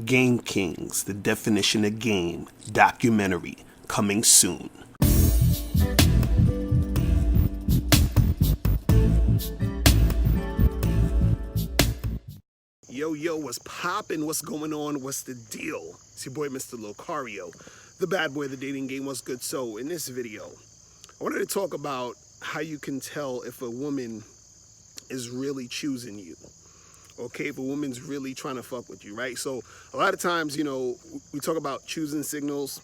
Game Kings, the definition of game, documentary, coming soon. Yo, what's poppin'? What's going on? What's the deal? It's your boy, Mr. Locario, the bad boy of the dating game. What's good? So, in this video, I wanted to talk about how you can tell if a woman is really choosing you. Okay, if a woman's really trying to fuck with you, right? So, a lot of times, we talk about choosing signals,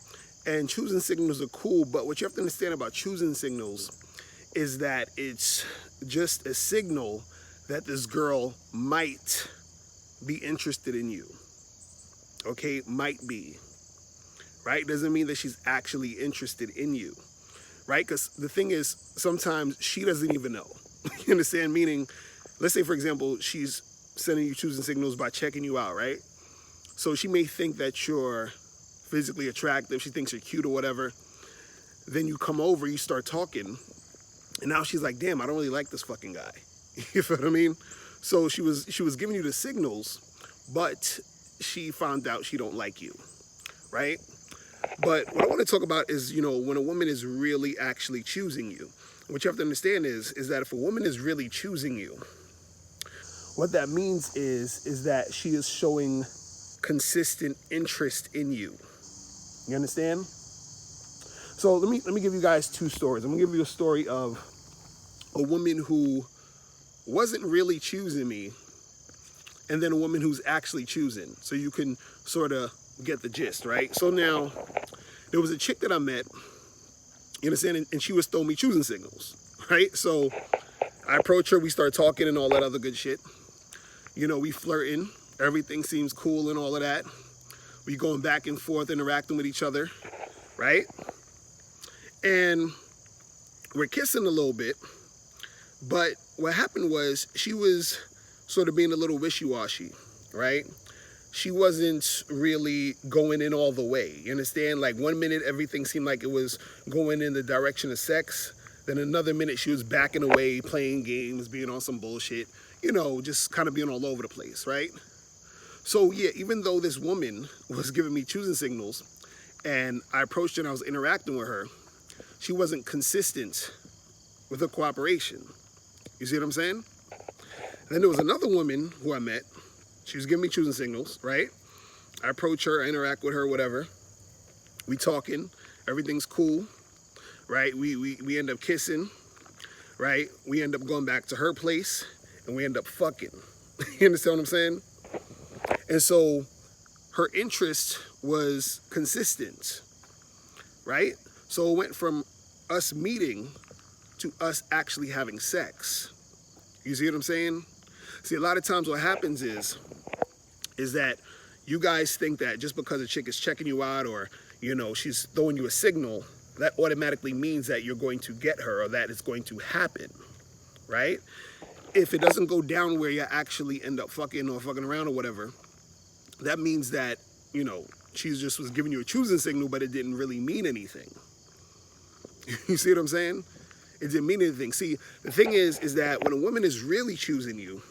and choosing signals are cool, but what you have to understand about choosing signals is that it's just a signal that this girl might be interested in you. Okay, might be, right? Doesn't mean that she's actually interested in you, right? Because the thing is, sometimes she doesn't even know. You understand? Meaning, let's say, for example, she's sending you choosing signals by checking you out, right? So she may think that you're physically attractive, she thinks you're cute or whatever. Then you come over, you start talking, and now she's like, damn, I don't really like this fucking guy. You feel what I mean? So she was giving you the signals, but she found out she don't like you, right? But what I want to talk about is, when a woman is really actually choosing you. What you have to understand is that if a woman is really choosing you, what that means is that she is showing consistent interest in you. You understand? So let me give you guys two stories. I'm gonna give you a story of a woman who wasn't really choosing me, and then a woman who's actually choosing, so you can sort of get the gist, right? So now, there was a chick that I met, you understand, and she was throwing me choosing signals, right? So I approach her, we start talking and all that other good shit. We flirting, everything seems cool and all of that. We going back and forth, interacting with each other, right? And we're kissing a little bit. But what happened was she was sort of being a little wishy-washy, right? She wasn't really going in all the way. You understand? Like 1 minute, everything seemed like it was going in the direction of sex. Then another minute, she was backing away, playing games, being on some bullshit, just kind of being all over the place, right? So yeah, even though this woman was giving me choosing signals and I approached her and I was interacting with her, she wasn't consistent with her cooperation. You see what I'm saying? Then there was another woman who I met. She was giving me choosing signals, right? I approach her, I interact with her, whatever. We talking, everything's cool, right? We end up kissing, right? We end up going back to her place, and we end up fucking. You understand what I'm saying? And so her interest was consistent, right? So it went from us meeting to us actually having sex. You see what I'm saying? See, a lot of times what happens is that you guys think that just because a chick is checking you out or, she's throwing you a signal, that automatically means that you're going to get her or that it's going to happen, right? If it doesn't go down where you actually end up fucking or fucking around or whatever, that means that, she just was giving you a choosing signal, but it didn't really mean anything. You see what I'm saying? It didn't mean anything. See, the thing is that when a woman is really choosing you,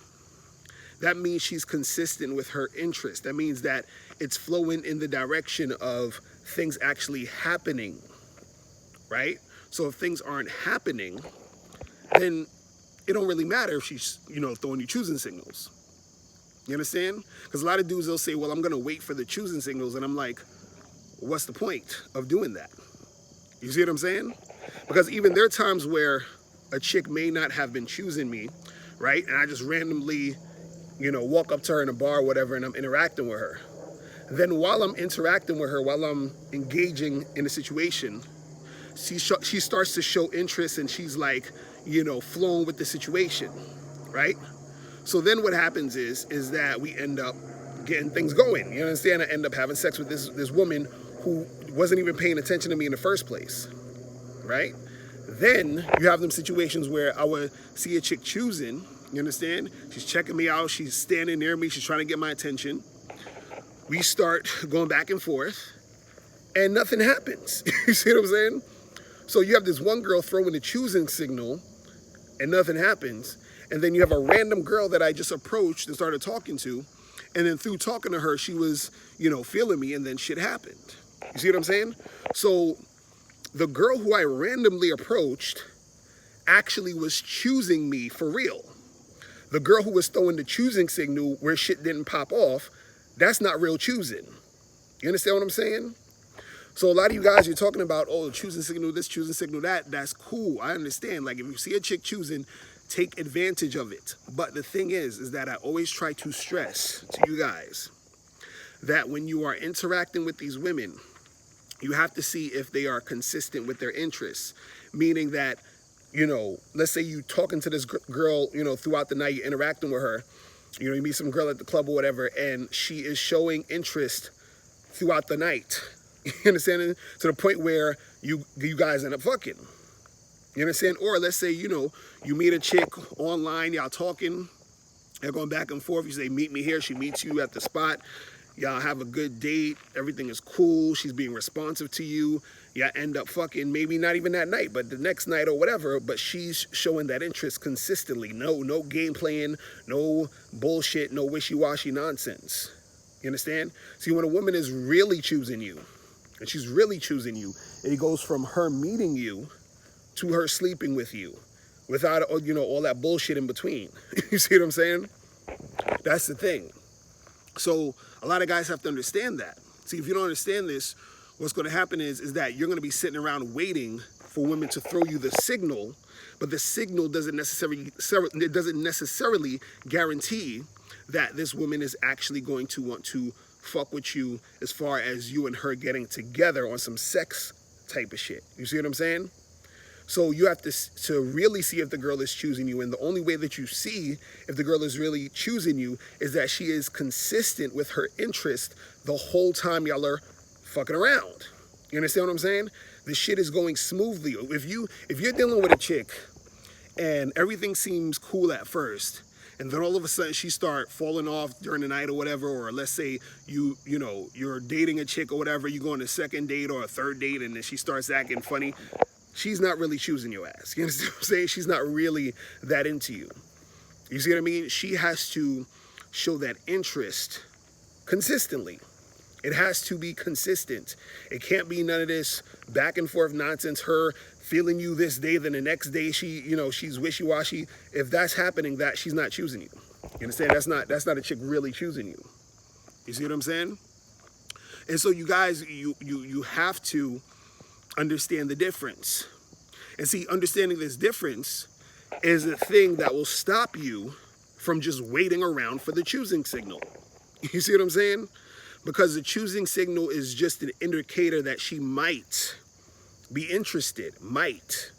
that means she's consistent with her interest. That means that it's flowing in the direction of things actually happening, right? So if things aren't happening, then it don't really matter if she's, throwing you choosing signals. You understand? Because a lot of dudes, they'll say, well, I'm going to wait for the choosing signals. And I'm like, what's the point of doing that? You see what I'm saying? Because even there are times where a chick may not have been choosing me, right? And I just randomly, walk up to her in a bar or whatever, and I'm interacting with her. Then while I'm interacting with her, while I'm engaging in a situation, she starts to show interest and she's like, flowing with the situation, right? So then what happens is that we end up getting things going. You understand? I end up having sex with this woman who wasn't even paying attention to me in the first place, right? Then you have them situations where I would see a chick choosing, you understand? She's checking me out, she's standing near me, she's trying to get my attention. We start going back and forth, and nothing happens. You see what I'm saying? So you have this one girl throwing a choosing signal, and nothing happens. And then you have a random girl that I just approached and started talking to, And then through talking to her, she was, feeling me, and then shit happened. You see what I'm saying? So the girl who I randomly approached actually was choosing me for real. The girl who was throwing the choosing signal where shit didn't pop off, that's not real choosing. You understand what I'm saying? So a lot of you guys, you're talking about, oh, choosing signal this, choosing signal that. That's cool. I understand. Like, if you see a chick choosing, take advantage of it. But the thing is that I always try to stress to you guys that when you are interacting with these women, you have to see if they are consistent with their interests. Meaning that, let's say you talking to this girl, throughout the night, you're interacting with her, you meet some girl at the club or whatever, and she is showing interest throughout the night. You understand? To the point where you guys end up fucking. You understand? Or let's say, you meet a chick online, y'all talking, y'all going back and forth. You say, meet me here. She meets you at the spot. Y'all have a good date. Everything is cool. She's being responsive to you. Y'all end up fucking, maybe not even that night, but the next night or whatever. But she's showing that interest consistently. No game playing, no bullshit, no wishy-washy nonsense. You understand? See, when a woman is really choosing you, and she's really choosing you, it goes from her meeting you to her sleeping with you without, all that bullshit in between. You see what I'm saying? That's the thing. So a lot of guys have to understand that. See, if you don't understand this, what's going to happen is that you're going to be sitting around waiting for women to throw you the signal, but the signal doesn't necessarily guarantee that this woman is actually going to want to fuck with you as far as you and her getting together on some sex type of shit. You see what I'm saying? So you have to really see if the girl is choosing you. And the only way that you see if the girl is really choosing you is that she is consistent with her interest the whole time y'all are fucking around. You understand what I'm saying? The shit is going smoothly. If you're dealing with a chick and everything seems cool at first, and then all of a sudden she start falling off during the night or whatever, or let's say you're dating a chick or whatever, you go on a second date or a third date, and then she starts acting funny, she's not really choosing your ass. You understand what I'm saying? She's not really that into you. You see what I mean? She has to show that interest consistently. It has to be consistent. It can't be none of this back and forth nonsense, her feeling you this day, then the next day she's wishy-washy. If that's happening, that she's not choosing you. You understand? That's not a chick really choosing you. You see what I'm saying? And so you guys, you have to understand the difference. And see, understanding this difference is a thing that will stop you from just waiting around for the choosing signal. You see what I'm saying? Because the choosing signal is just an indicator that she might be interested. Might.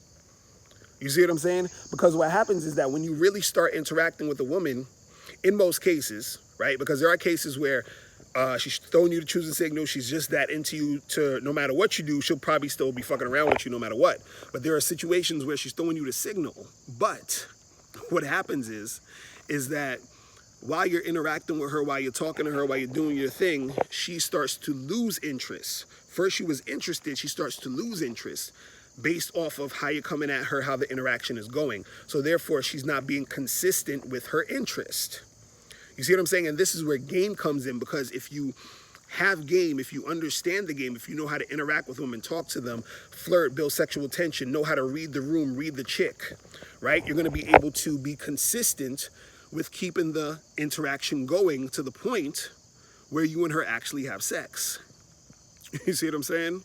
You see what I'm saying? Because what happens is that when you really start interacting with a woman, in most cases, right? Because there are cases where she's throwing you the choosing signal. She's just that into you to no matter what you do, she'll probably still be fucking around with you no matter what. But there are situations where she's throwing you the signal. But what happens is that while you're interacting with her, while you're talking to her, while you're doing your thing, she starts to lose interest. First she was interested, she starts to lose interest based off of how you're coming at her, how the interaction is going. So therefore, she's not being consistent with her interest. You see what I'm saying? And this is where game comes in, because if you have game, if you understand the game, if you know how to interact with them and talk to them, flirt, build sexual tension, know how to read the room, read the chick, right? You're going to be able to be consistent with keeping the interaction going to the point where you and her actually have sex. You see what I'm saying?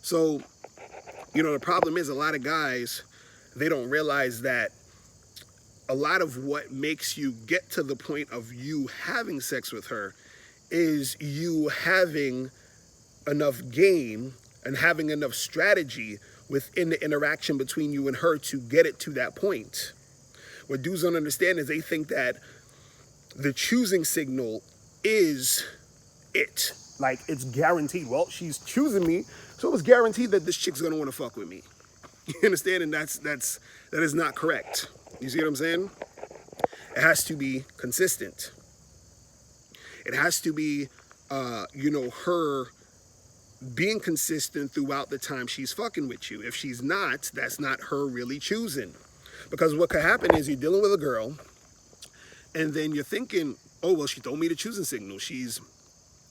So, the problem is a lot of guys, they don't realize that a lot of what makes you get to the point of you having sex with her is you having enough game and having enough strategy within the interaction between you and her to get it to that point. What dudes don't understand is they think that the choosing signal is it. Like, it's guaranteed. Well, she's choosing me, so it's guaranteed that this chick's gonna want to fuck with me. You understand? And that is not correct. You see what I'm saying? It has to be consistent. It has to be, her being consistent throughout the time she's fucking with you. If she's not, that's not her really choosing. Because what could happen is you're dealing with a girl, and then you're thinking, oh, well, she told me the choosing signal. She's,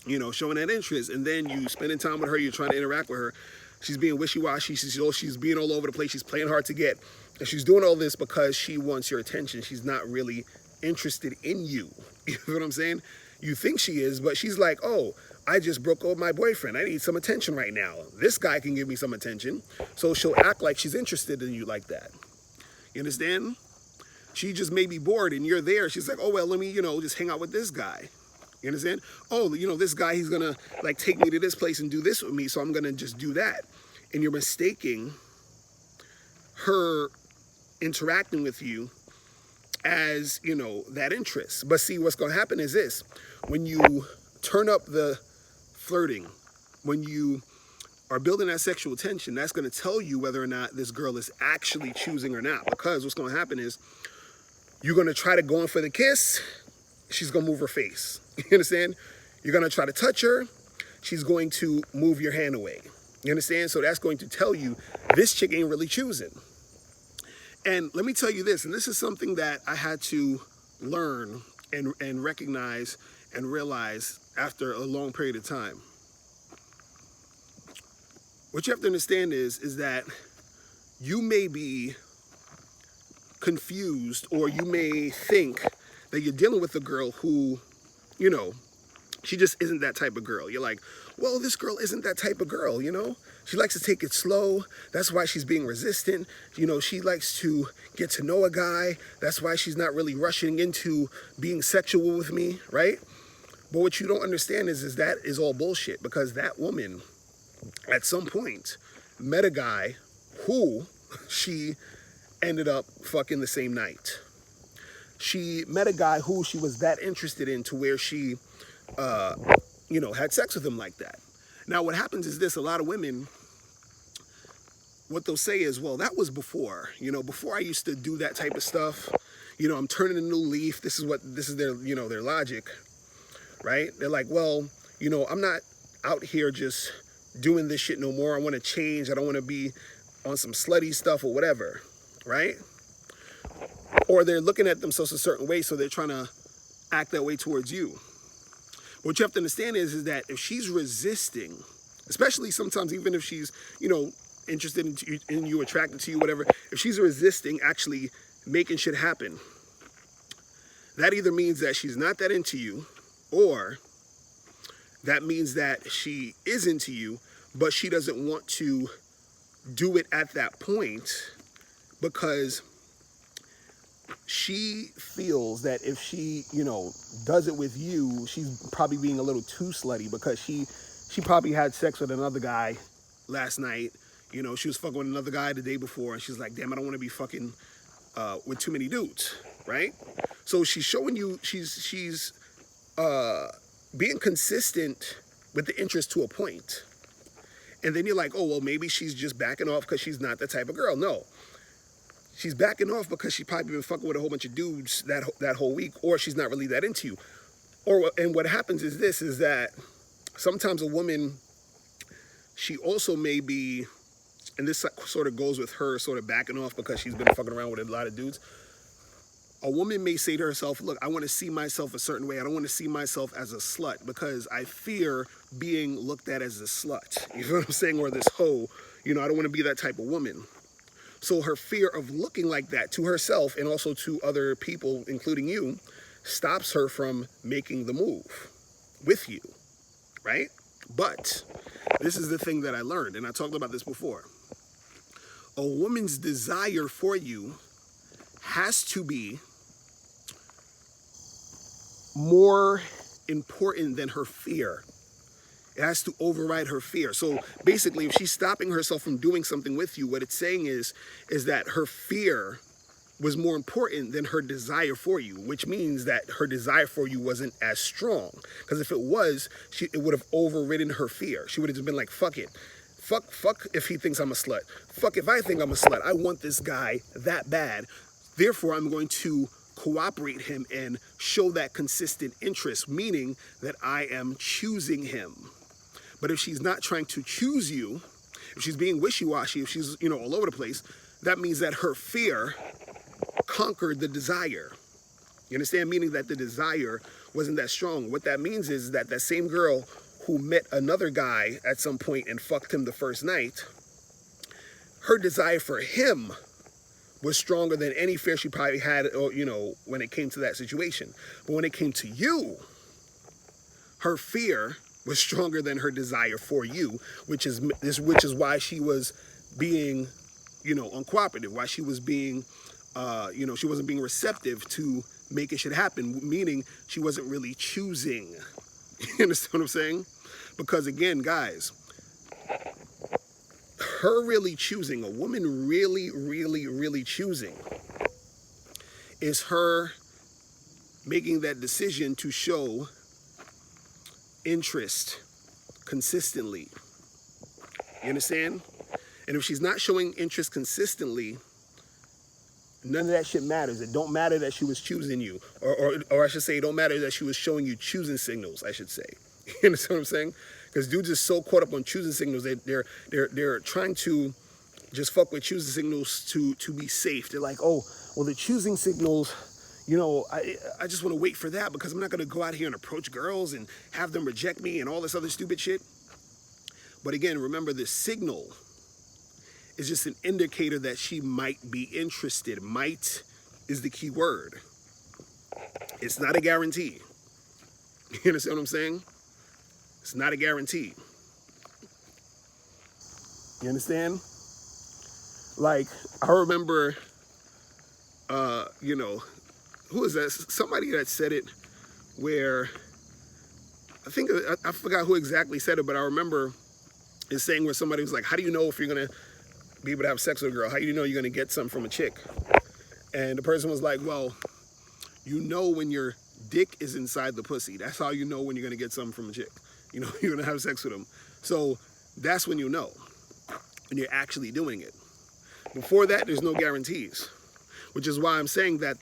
you know, showing that interest. And then you spending time with her, you're trying to interact with her. She's being wishy-washy. She's being all over the place. She's playing hard to get. And she's doing all this because she wants your attention. She's not really interested in you. You know what I'm saying? You think she is, but she's like, oh, I just broke up with my boyfriend. I need some attention right now. This guy can give me some attention. So she'll act like she's interested in you like that. You understand? She just may be bored and you're there. She's like, oh, well, let me, you know, just hang out with this guy. You understand? Oh, you know, this guy, he's going to like take me to this place and do this with me. So I'm going to just do that. And you're mistaking her interacting with you as, you know, that interest. But see, what's going to happen is this. When you turn up the flirting, when you are building that sexual tension, that's going to tell you whether or not this girl is actually choosing or not. Because what's going to happen is you're going to try to go in for the kiss. She's going to move her face. You understand? You're going to try to touch her. She's going to move your hand away. You understand? So that's going to tell you this chick ain't really choosing. And let me tell you this, and this is something that I had to learn and recognize and realize after a long period of time. What you have to understand is that you may be confused, or you may think that you're dealing with a girl who, you know, she just isn't that type of girl. You're like, well, this girl isn't that type of girl, you know? She likes to take it slow. That's why she's being resistant. You know, she likes to get to know a guy. That's why she's not really rushing into being sexual with me, right? But what you don't understand is that is all bullshit, because that woman at some point met a guy who she ended up fucking the same night. She met a guy who she was that interested in to where she, you know, had sex with him like that. Now, what happens is this: a lot of women, what they'll say is, well, that was before. You know, before I used to do that type of stuff. You know, I'm turning a new leaf. This is their, you know, their logic, right? They're like, well, you know, I'm not out here just doing this shit no more. I want to change. I don't want to be on some slutty stuff or whatever, right? Or they're looking at themselves a certain way, so they're trying to act that way towards you. What you have to understand is that if she's resisting, especially sometimes even if she's, you know, interested in you, attracted to you, whatever, if she's resisting actually making shit happen, that either means that she's not that into you, or that means that she is into you, but she doesn't want to do it at that point because she feels that if she, you know, does it with you, she's probably being a little too slutty, because she probably had sex with another guy last night. You know, she was fucking with another guy the day before, and she's like, damn, I don't want to be fucking with too many dudes, right? So she's showing you, she's being consistent with the interest to a point. And then you're like, oh, well, maybe she's just backing off because she's not that type of girl. No. She's backing off because she probably been fucking with a whole bunch of dudes that whole week, or she's not really that into you. And what happens is this, is that sometimes a woman, she also may be, and this sort of goes with her sort of backing off because she's been fucking around with a lot of dudes. A woman may say to herself, look, I want to see myself a certain way. I don't want to see myself as a slut because I fear being looked at as a slut. You know what I'm saying? Or this hoe. You know, I don't want to be that type of woman. So her fear of looking like that to herself and also to other people, including you, stops her from making the move with you, right? But this is the thing that I learned, and I talked about this before. A woman's desire for you has to be more important than her fear. It has to override her fear. So basically, if she's stopping herself from doing something with you, what it's saying is that her fear was more important than her desire for you, which means that her desire for you wasn't as strong. Because if it was, it would have overridden her fear. She would have just been like, fuck it. Fuck if he thinks I'm a slut. Fuck if I think I'm a slut. I want this guy that bad. Therefore, I'm going to cooperate him and show that consistent interest, meaning that I am choosing him. But if she's not trying to choose you, if she's being wishy-washy, if she's, you know, all over the place, that means that her fear conquered the desire. You understand? Meaning that the desire wasn't that strong. What that means is that that same girl who met another guy at some point and fucked him the first night, her desire for him was stronger than any fear she probably had, or, you know, when it came to that situation. But when it came to you, her fear was stronger than her desire for you, which is why she was being, you know, uncooperative, why she was being, you know, she wasn't being receptive to making shit happen, meaning she wasn't really choosing. You understand what I'm saying? Because again, guys, her really choosing, a woman really choosing, is her making that decision to show interest consistently. You understand? And if she's not showing interest consistently, none of that shit matters. It don't matter that she was choosing you, or I should say, it don't matter that she was showing you choosing signals, I should say. You understand what I'm saying? Because dudes are so caught up on choosing signals, they're trying to just fuck with choosing signals to be safe. They're like, oh, well, the choosing signals, you know, I just want to wait for that because I'm not going to go out here and approach girls and have them reject me and all this other stupid shit. But again, remember, the signal is just an indicator that she might be interested. Might is the key word. It's not a guarantee. You understand what I'm saying? It's not a guarantee. You understand? Like, I remember, you know, who is that? Somebody that said it where, I forgot who exactly said it, but I remember it saying where somebody was like, how do you know if you're going to be able to have sex with a girl? How do you know you're going to get something from a chick? And the person was like, well, you know when your dick is inside the pussy. That's how you know when you're going to get something from a chick. You know, you're going to have sex with them. So that's when you know, when you're actually doing it. Before that, there's no guarantees, which is why I'm saying that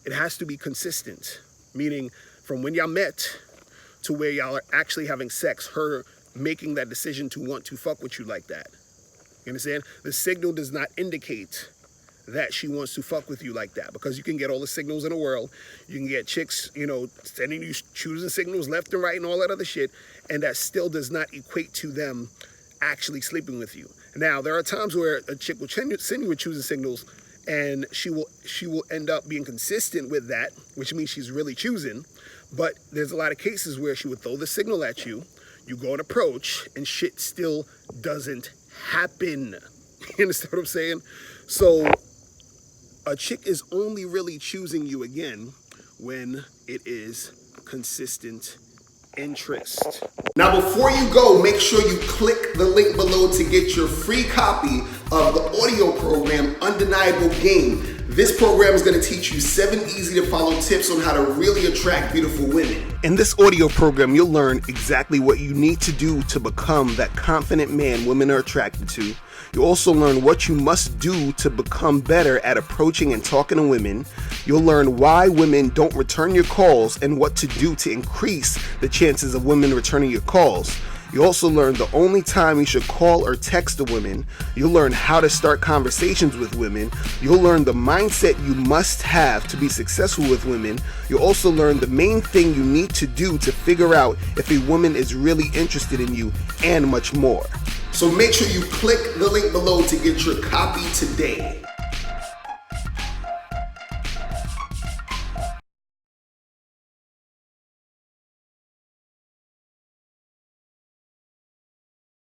it has to be consistent, meaning from when y'all met to where y'all are actually having sex, her making that decision to want to fuck with you like that. You understand? The signal does not indicate that she wants to fuck with you like that, because you can get all the signals in the world. You can get chicks, you know, sending you choosing signals left and right and all that other shit, and that still does not equate to them actually sleeping with you. Now, there are times where a chick will send you with choosing signals, and she will end up being consistent with that, which means she's really choosing. But there's a lot of cases where she would throw the signal at you, you go and approach, and shit still doesn't happen. You understand what I'm saying? So a chick is only really choosing you again when it is consistent interest. Now, before you go, make sure you click the link below to get your free copy of the audio program, Undeniable Game. This program is going to teach you 7 easy to follow tips on how to really attract beautiful women. In this audio program, you'll learn exactly what you need to do to become that confident man women are attracted to. You'll also learn what you must do to become better at approaching and talking to women. You'll learn why women don't return your calls and what to do to increase the chances of women returning your calls. You also learn the only time you should call or text a woman. You'll learn how to start conversations with women. You'll learn the mindset you must have to be successful with women. You'll also learn the main thing you need to do to figure out if a woman is really interested in you, and much more. So make sure you click the link below to get your copy today.